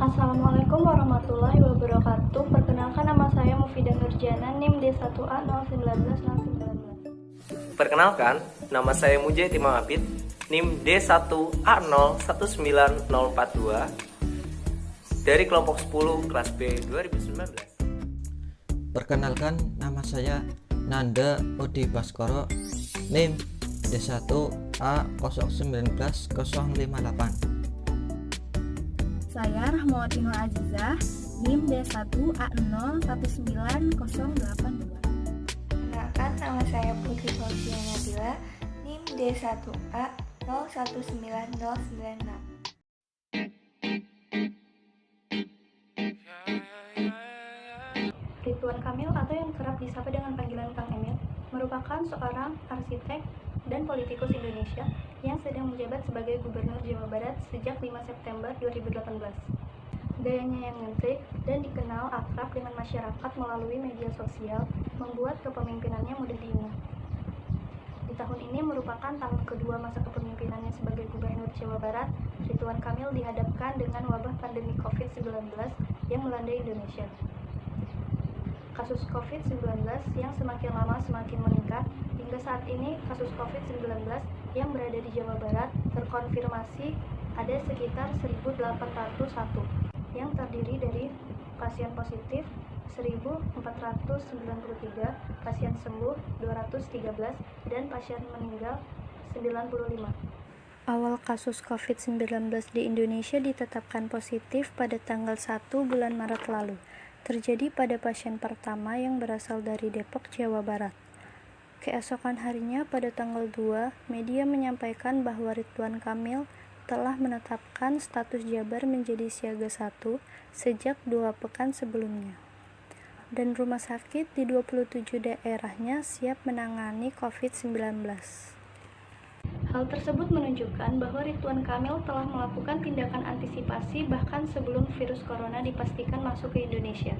Assalamualaikum warahmatullahi wabarakatuh. Perkenalkan, nama saya Mufidah Nurjana, NIM D1A 019 019. Perkenalkan, nama saya Mujahid Imam Abid, NIM D1A 019042 dari kelompok 10 kelas B 2019. Perkenalkan, nama saya Nanda Odi Baskoro, NIM D1A 019 058. Saya Rahmawati Nur Azizah, NIM D1A 019082. Perkenalkan, nama saya Putri Fauzia Nabila, NIM D1A 019096. Ridwan Kamil atau yang kerap disapa dengan panggilan Kang Emil merupakan seorang arsitek dan politikus Indonesia yang sedang menjabat sebagai Gubernur Jawa Barat sejak 5 September 2018. Gayanya yang ngentrik dan dikenal akrab dengan masyarakat melalui media sosial membuat kepemimpinannya mudah diingat. Di tahun ini merupakan tahun kedua masa kepemimpinannya sebagai Gubernur Jawa Barat. Ridwan Kamil dihadapkan dengan wabah pandemi COVID-19 yang melanda Indonesia. Kasus COVID-19 yang semakin lama semakin meningkat. Hingga saat ini kasus COVID-19 yang berada di Jawa Barat terkonfirmasi ada sekitar 1.801 yang terdiri dari pasien positif 1.493, pasien sembuh 213, dan pasien meninggal 95. Awal kasus COVID-19 di Indonesia ditetapkan positif pada tanggal 1 bulan Maret lalu. Terjadi pada pasien pertama yang berasal dari Depok, Jawa Barat. Keesokan harinya pada tanggal 2, media menyampaikan bahwa Ridwan Kamil telah menetapkan status Jabar menjadi siaga 1 sejak 2 pekan sebelumnya. Dan rumah sakit di 27 daerahnya siap menangani COVID-19. Hal tersebut menunjukkan bahwa Ridwan Kamil telah melakukan tindakan antisipasi bahkan sebelum virus corona dipastikan masuk ke Indonesia.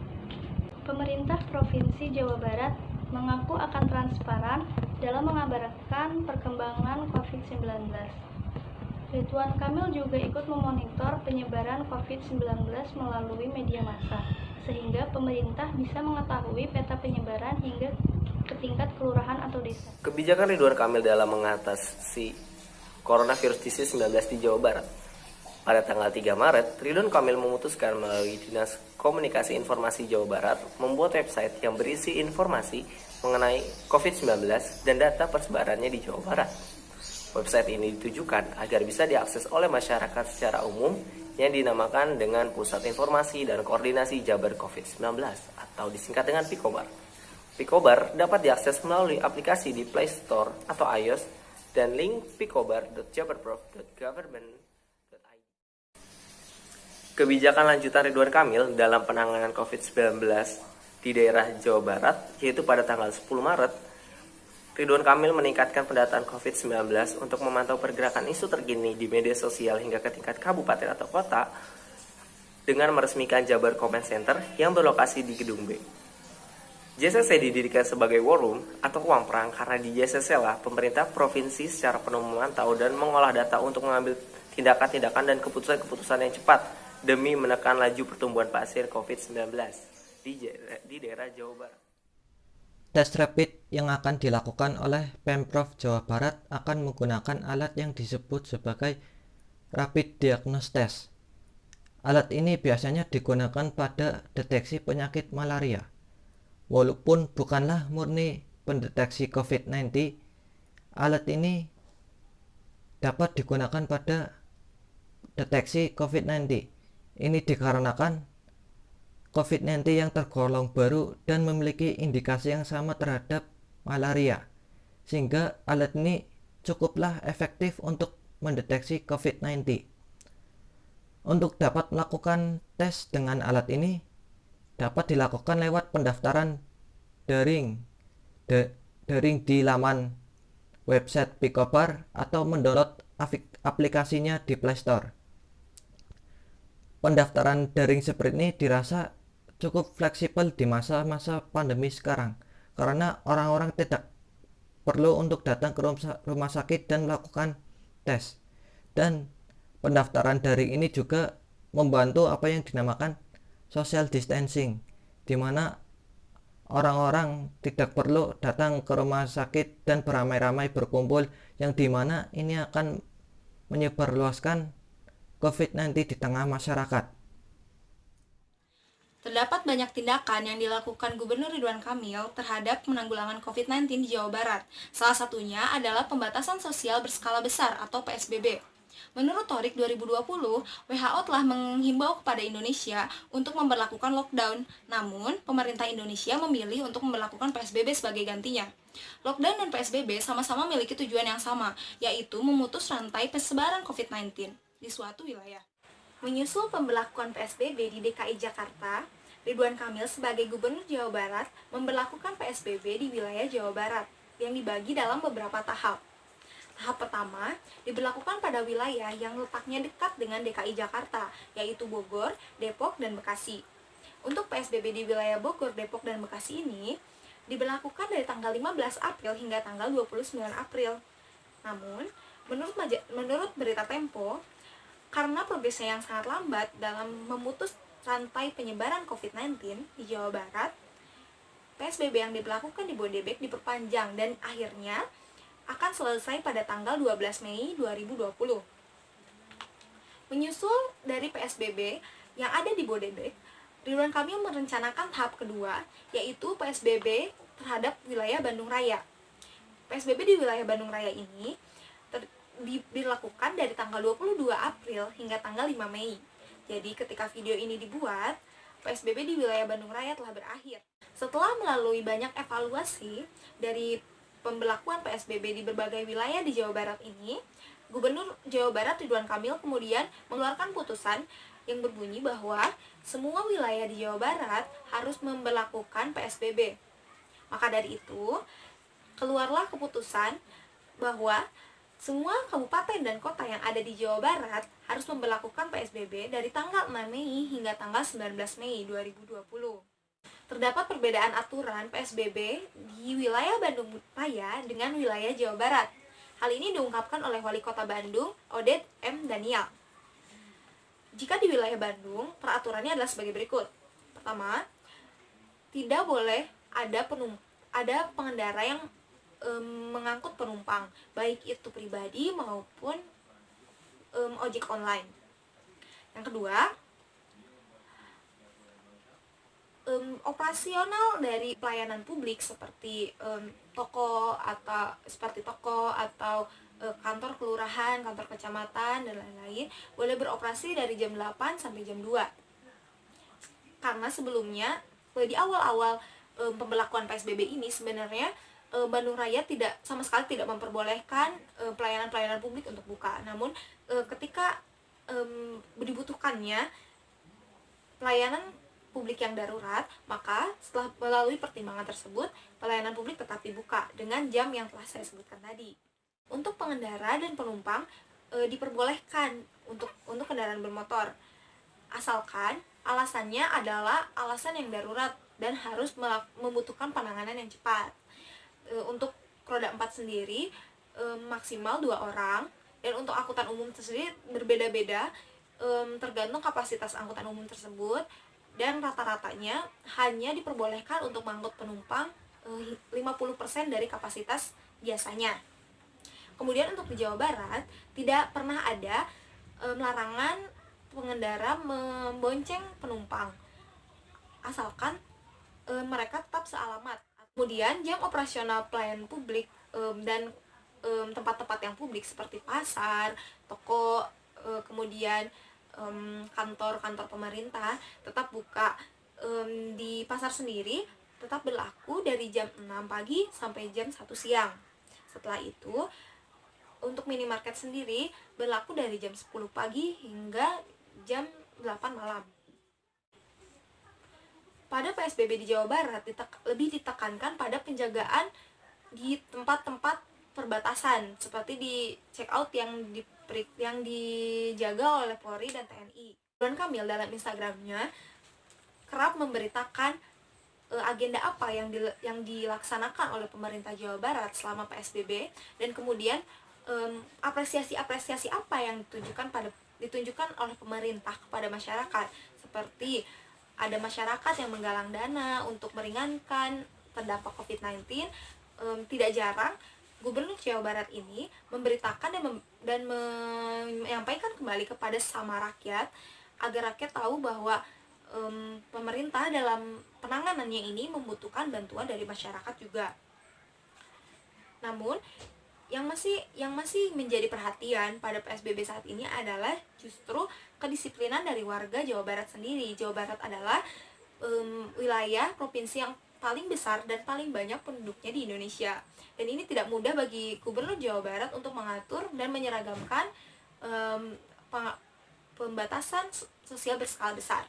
Pemerintah Provinsi Jawa Barat mengaku akan transparan dalam mengabarkan perkembangan COVID-19. Ridwan Kamil juga ikut memonitor penyebaran COVID-19 melalui media massa, sehingga pemerintah bisa mengetahui peta penyebaran hingga ke tingkat kelurahan atau desa. Kebijakan Ridwan Kamil dalam mengatasi coronavirus disease 19 di Jawa Barat. Pada tanggal 3 Maret, Ridwan Kamil memutuskan melalui Dinas Komunikasi Informasi Jawa Barat membuat website yang berisi informasi mengenai COVID-19 dan data persebarannya di Jawa Barat. Website ini ditujukan agar bisa diakses oleh masyarakat secara umum yang dinamakan dengan Pusat Informasi dan Koordinasi Jabar COVID-19 atau disingkat dengan Pikobar. Pikobar dapat diakses melalui aplikasi di Play Store atau iOS dan link pikobar.jabarprov.government.id. Kebijakan lanjutan Ridwan Kamil dalam penanganan COVID-19 di daerah Jawa Barat, yaitu pada tanggal 10 Maret, Ridwan Kamil meningkatkan pendataan COVID-19 untuk memantau pergerakan isu terkini di media sosial hingga ke tingkat kabupaten atau kota dengan meresmikan Jabar Comment Center yang berlokasi di Gedung B. JCC didirikan sebagai war room atau ruang perang karena di JCC lah pemerintah provinsi secara penuh memantau dan mengolah data untuk mengambil tindakan-tindakan dan keputusan-keputusan yang cepat demi menekan laju pertumbuhan pasien COVID-19 di daerah Jawa Barat. Tes rapid yang akan dilakukan oleh Pemprov Jawa Barat akan menggunakan alat yang disebut sebagai Rapid Diagnosis Test. Alat ini biasanya digunakan pada deteksi penyakit malaria. Walaupun bukanlah murni pendeteksi COVID-19, alat ini dapat digunakan pada deteksi COVID-19. Ini dikarenakan COVID-19 yang tergolong baru dan memiliki indikasi yang sama terhadap malaria, sehingga alat ini cukuplah efektif untuk mendeteksi COVID-19. Untuk dapat melakukan tes dengan alat ini, dapat dilakukan lewat pendaftaran daring di laman website Pikobar atau mendownload aplikasinya di Play Store. Pendaftaran daring seperti ini dirasa cukup fleksibel di masa-masa pandemi sekarang, karena orang-orang tidak perlu untuk datang ke rumah sakit dan melakukan tes. Dan pendaftaran daring ini juga membantu apa yang dinamakan social distancing, di mana orang-orang tidak perlu datang ke rumah sakit dan beramai-ramai berkumpul, yang dimana ini akan menyebarluaskan COVID-19 di tengah masyarakat. Terdapat banyak tindakan yang dilakukan Gubernur Ridwan Kamil terhadap penanggulangan COVID-19 di Jawa Barat. Salah satunya adalah pembatasan sosial berskala besar atau PSBB. Menurut Torik 2020, WHO telah menghimbau kepada Indonesia untuk memberlakukan lockdown. Namun, pemerintah Indonesia memilih untuk memberlakukan PSBB sebagai gantinya. Lockdown dan PSBB sama-sama memiliki tujuan yang sama, yaitu memutus rantai penyebaran COVID-19 di suatu wilayah. Menyusul pemberlakuan PSBB di DKI Jakarta, Ridwan Kamil sebagai Gubernur Jawa Barat memberlakukan PSBB di wilayah Jawa Barat yang dibagi dalam beberapa tahap. Tahap pertama diberlakukan pada wilayah yang letaknya dekat dengan DKI Jakarta, yaitu Bogor, Depok, dan Bekasi. Untuk PSBB di wilayah Bogor, Depok, dan Bekasi ini diberlakukan dari tanggal 15 April hingga tanggal 29 April. Namun, menurut berita Tempo, karena progresnya yang sangat lambat dalam memutus rantai penyebaran COVID-19 di Jawa Barat, PSBB yang diberlakukan di Bodebek diperpanjang dan akhirnya akan selesai pada tanggal 12 Mei 2020. Menyusul dari PSBB yang ada di Bodebek, Ridwan Kamil merencanakan tahap kedua, yaitu PSBB terhadap wilayah Bandung Raya. PSBB di wilayah Bandung Raya ini dilakukan dari tanggal 22 April hingga tanggal 5 Mei. Jadi ketika video ini dibuat, PSBB di wilayah Bandung Raya telah berakhir. Setelah melalui banyak evaluasi dari pemberlakuan PSBB di berbagai wilayah di Jawa Barat ini, Gubernur Jawa Barat Ridwan Kamil kemudian mengeluarkan putusan yang berbunyi bahwa semua wilayah di Jawa Barat harus memberlakukan PSBB. Maka dari itu, keluarlah keputusan bahwa semua kabupaten dan kota yang ada di Jawa Barat harus memberlakukan PSBB dari tanggal 6 Mei hingga tanggal 19 Mei 2020. Terdapat perbedaan aturan PSBB di wilayah Bandung Raya dengan wilayah Jawa Barat. Hal ini diungkapkan oleh Wali Kota Bandung, Oded M. Daniel. Jika di wilayah Bandung, peraturannya adalah sebagai berikut. Pertama, tidak boleh ada pengendara yang mengangkut penumpang, baik itu pribadi maupun ojek online. Yang kedua, operasional dari pelayanan publik seperti toko atau kantor kelurahan, kantor kecamatan, dan lain-lain boleh beroperasi dari jam 8 sampai jam 2. Karena sebelumnya di awal-awal pemberlakuan PSBB ini sebenarnya Bandung Raya sama sekali tidak memperbolehkan pelayanan-pelayanan publik untuk buka. Namun ketika dibutuhkannya pelayanan publik yang darurat, maka setelah melalui pertimbangan tersebut, pelayanan publik tetap dibuka dengan jam yang telah saya sebutkan tadi. Untuk pengendara dan penumpang diperbolehkan untuk kendaraan bermotor, asalkan alasannya adalah alasan yang darurat dan harus membutuhkan penanganan yang cepat. Untuk roda 4 sendiri maksimal 2 orang, dan untuk angkutan umum sendiri berbeda-beda tergantung kapasitas angkutan umum tersebut, dan rata-ratanya hanya diperbolehkan untuk mengangkut penumpang 50% dari kapasitas biasanya. Kemudian untuk di Jawa Barat tidak pernah ada larangan pengendara membonceng penumpang asalkan mereka tetap sealamat. Kemudian jam operasional pelayanan publik dan tempat-tempat yang publik seperti pasar, toko, kemudian kantor-kantor pemerintah tetap buka. Di pasar sendiri tetap berlaku dari jam 6 pagi sampai jam 1 siang. Setelah itu, untuk minimarket sendiri berlaku dari jam 10 pagi hingga jam 8 malam. Pada PSBB di Jawa Barat lebih ditekankan pada penjagaan di tempat-tempat perbatasan seperti di check out yang dijaga oleh Polri dan TNI. Ridwan Kamil dalam Instagramnya kerap memberitakan agenda apa yang dilaksanakan oleh pemerintah Jawa Barat selama PSBB, dan kemudian apresiasi apa yang ditunjukkan oleh pemerintah kepada masyarakat, seperti ada masyarakat yang menggalang dana untuk meringankan terdampak COVID-19. Tidak jarang Gubernur Jawa Barat ini memberitakan dan menyampaikan kembali kepada sama rakyat agar rakyat tahu bahwa pemerintah dalam penanganannya ini membutuhkan bantuan dari masyarakat juga. Namun yang masih menjadi perhatian pada PSBB saat ini adalah justru kedisiplinan dari warga Jawa Barat sendiri. Jawa Barat adalah wilayah provinsi yang paling besar dan paling banyak penduduknya di Indonesia. Dan ini tidak mudah bagi Gubernur Jawa Barat untuk mengatur dan menyeragamkan pembatasan sosial berskala besar.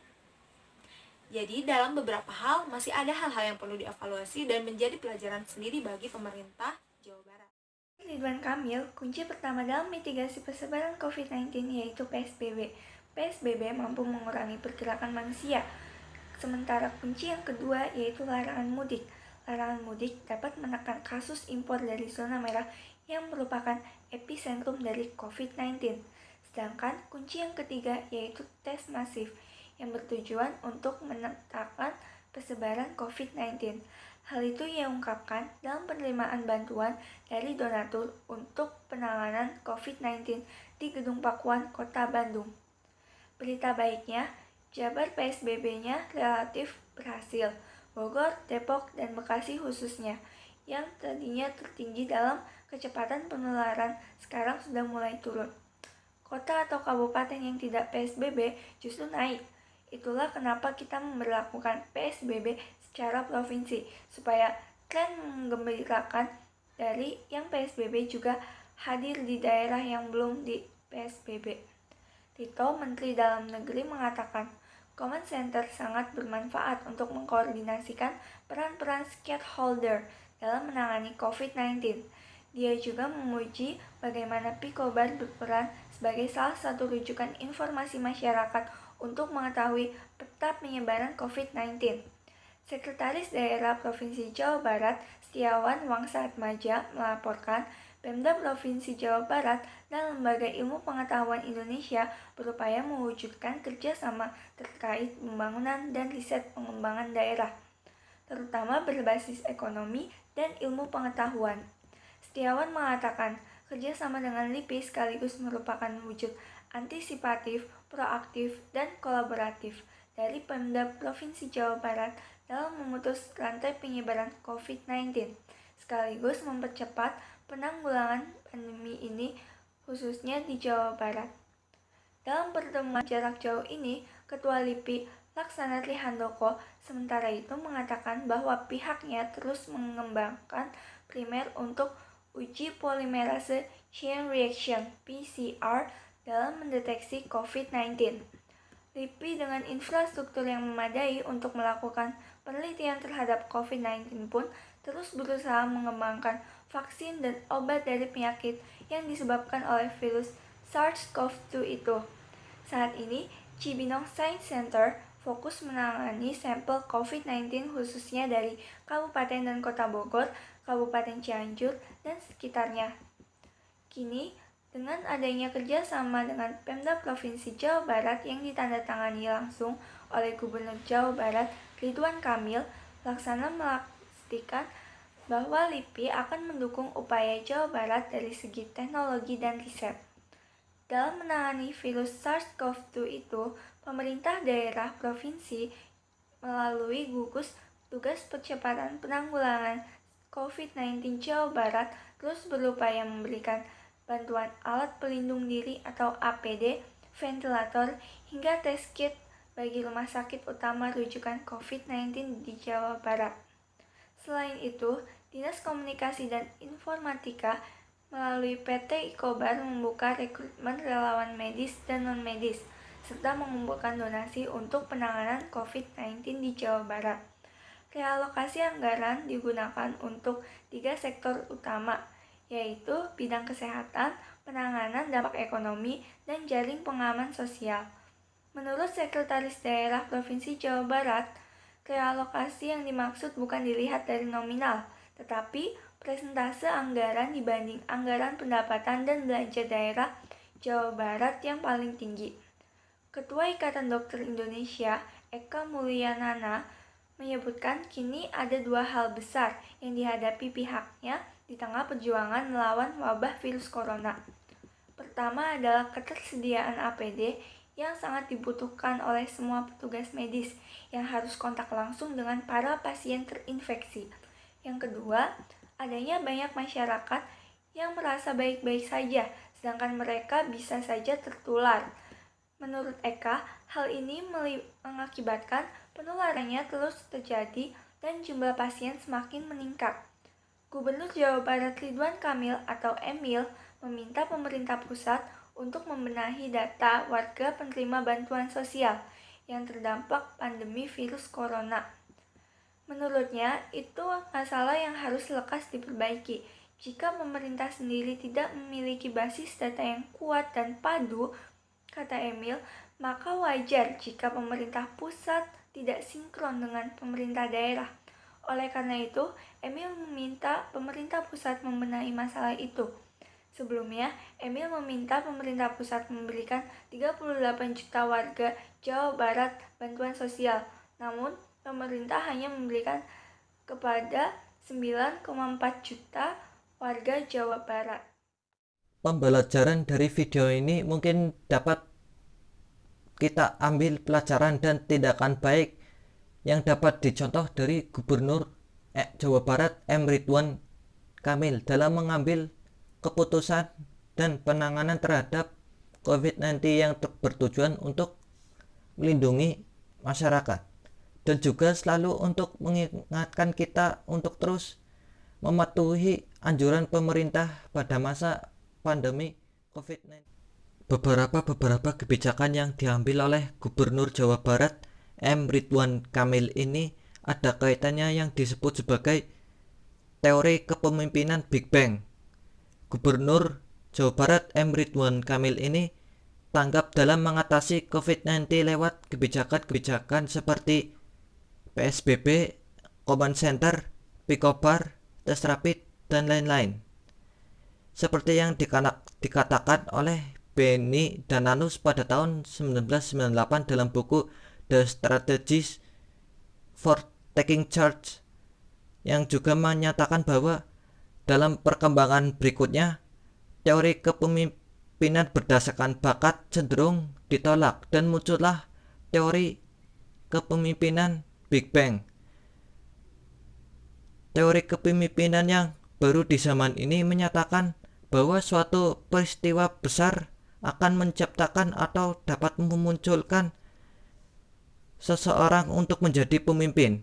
Jadi dalam beberapa hal masih ada hal-hal yang perlu dievaluasi dan menjadi pelajaran sendiri bagi pemerintah Jawa Barat. Ridwan Kamil, kunci pertama dalam mitigasi persebaran COVID-19 yaitu PSBB. PSBB mampu mengurangi pergerakan manusia. Sementara kunci yang kedua yaitu larangan mudik. Larangan mudik dapat menekan kasus impor dari zona merah yang merupakan epicentrum dari COVID-19. Sedangkan kunci yang ketiga yaitu tes masif yang bertujuan untuk menekan persebaran COVID-19. Hal itu ia ungkapkan dalam penerimaan bantuan dari donatur untuk penanganan COVID-19 di Gedung Pakuan, Kota Bandung. Berita baiknya, Jabar PSBB-nya relatif berhasil. Bogor, Depok, dan Bekasi khususnya, yang tadinya tertinggi dalam kecepatan penularan, sekarang sudah mulai turun. Kota atau kabupaten yang tidak PSBB justru naik. Itulah kenapa kita memberlakukan PSBB secara provinsi, supaya tren menggembirakan dari yang PSBB juga hadir di daerah yang belum di PSBB. Tito, Menteri Dalam Negeri, mengatakan, Command Center sangat bermanfaat untuk mengkoordinasikan peran-peran stakeholder dalam menangani COVID-19. Dia juga memuji bagaimana Picobar berperan sebagai salah satu rujukan informasi masyarakat untuk mengetahui peta penyebaran COVID-19. Sekretaris Daerah Provinsi Jawa Barat, Setiawan Wangsaatmaja, melaporkan Pemda Provinsi Jawa Barat dan Lembaga Ilmu Pengetahuan Indonesia berupaya mewujudkan kerjasama terkait pembangunan dan riset pengembangan daerah, terutama berbasis ekonomi dan ilmu pengetahuan. Setiawan mengatakan, kerjasama dengan LIPI sekaligus merupakan wujud antisipatif, proaktif, dan kolaboratif dari Pemda Provinsi Jawa Barat dalam memutus rantai penyebaran COVID-19, sekaligus mempercepat penanggulangan pandemi ini khususnya di Jawa Barat. Dalam pertemuan jarak jauh ini, Ketua LIPI Laksana Trihandoko sementara itu mengatakan bahwa pihaknya terus mengembangkan primer untuk uji polimerase chain reaction (PCR) dalam mendeteksi COVID-19. LIPI dengan infrastruktur yang memadai untuk melakukan penelitian terhadap COVID-19 pun terus berusaha mengembangkan vaksin dan obat dari penyakit yang disebabkan oleh virus SARS-CoV-2 itu. Saat ini, Cibinong Science Center fokus menangani sampel COVID-19 khususnya dari Kabupaten dan Kota Bogor, Kabupaten Cianjur, dan sekitarnya. Kini, dengan adanya kerjasama dengan Pemda Provinsi Jawa Barat yang ditandatangani langsung oleh Gubernur Jawa Barat Ridwan Kamil, Laksana memastikan bahwa LIPI akan mendukung upaya Jawa Barat dari segi teknologi dan riset. Dalam menangani virus SARS-CoV-2 itu, pemerintah daerah provinsi melalui gugus Tugas Percepatan Penanggulangan COVID-19 Jawa Barat terus berupaya memberikan bantuan alat pelindung diri atau APD, ventilator, hingga tes kit bagi rumah sakit utama rujukan COVID-19 di Jawa Barat. Selain itu, Dinas Komunikasi dan Informatika melalui PT Icobar membuka rekrutmen relawan medis dan non-medis, serta mengumpulkan donasi untuk penanganan COVID-19 di Jawa Barat. Realokasi anggaran digunakan untuk 3 sektor utama, yaitu bidang kesehatan, penanganan dampak ekonomi, dan jaring pengaman sosial. Menurut Sekretaris Daerah Provinsi Jawa Barat, realokasi yang dimaksud bukan dilihat dari nominal, tetapi presentase anggaran dibanding anggaran pendapatan dan belanja daerah Jawa Barat yang paling tinggi. Ketua Ikatan Dokter Indonesia, Eka Mulyanana, menyebutkan kini ada dua hal besar yang dihadapi pihaknya di tengah perjuangan melawan wabah virus corona. Pertama adalah ketersediaan APD yang sangat dibutuhkan oleh semua petugas medis yang harus kontak langsung dengan para pasien terinfeksi. Yang kedua, adanya banyak masyarakat yang merasa baik-baik saja, sedangkan mereka bisa saja tertular. Menurut Eka, hal ini mengakibatkan penularannya terus terjadi dan jumlah pasien semakin meningkat. Gubernur Jawa Barat Ridwan Kamil atau Emil meminta pemerintah pusat untuk membenahi data warga penerima bantuan sosial yang terdampak pandemi virus corona. Menurutnya, itu masalah yang harus lekas diperbaiki. Jika pemerintah sendiri tidak memiliki basis data yang kuat dan padu, kata Emil, maka wajar jika pemerintah pusat tidak sinkron dengan pemerintah daerah. Oleh karena itu, Emil meminta pemerintah pusat membenahi masalah itu. Sebelumnya, Emil meminta pemerintah pusat memberikan 38 juta warga Jawa Barat bantuan sosial. Namun, pemerintah hanya memberikan kepada 9,4 juta warga Jawa Barat. Pembelajaran dari video ini mungkin dapat kita ambil pelajaran dan tindakan baik yang dapat dicontoh dari Gubernur Jawa Barat M. Ridwan Kamil dalam mengambil keputusan dan penanganan terhadap COVID-19 yang bertujuan untuk melindungi masyarakat dan juga selalu untuk mengingatkan kita untuk terus mematuhi anjuran pemerintah pada masa pandemi COVID-19. Beberapa kebijakan yang diambil oleh Gubernur Jawa Barat M. Ridwan Kamil ini ada kaitannya yang disebut sebagai teori kepemimpinan Big Bang. Gubernur Jawa Barat M. Ridwan Kamil ini tanggap dalam mengatasi COVID-19 lewat kebijakan-kebijakan seperti PSBB, Command Center, Picobar, tes rapid, dan lain-lain. Seperti yang dikatakan oleh Benny Dananus pada tahun 1998 dalam buku The Strategies for Taking Charge, yang juga menyatakan bahwa dalam perkembangan berikutnya, teori kepemimpinan berdasarkan bakat cenderung ditolak dan muncullah teori kepemimpinan Big Bang. Teori kepemimpinan yang baru di zaman ini menyatakan bahwa suatu peristiwa besar akan menciptakan atau dapat memunculkan seseorang untuk menjadi pemimpin.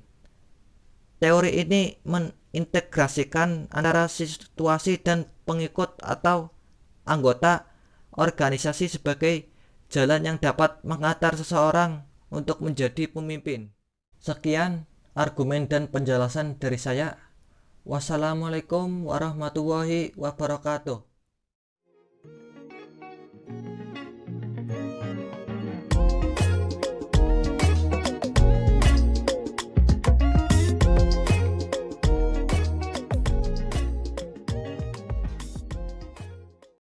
Teori ini mengintegrasikan antara situasi dan pengikut atau anggota organisasi sebagai jalan yang dapat mengantar seseorang untuk menjadi pemimpin. Sekian argumen dan penjelasan dari saya. Wassalamualaikum warahmatullahi wabarakatuh.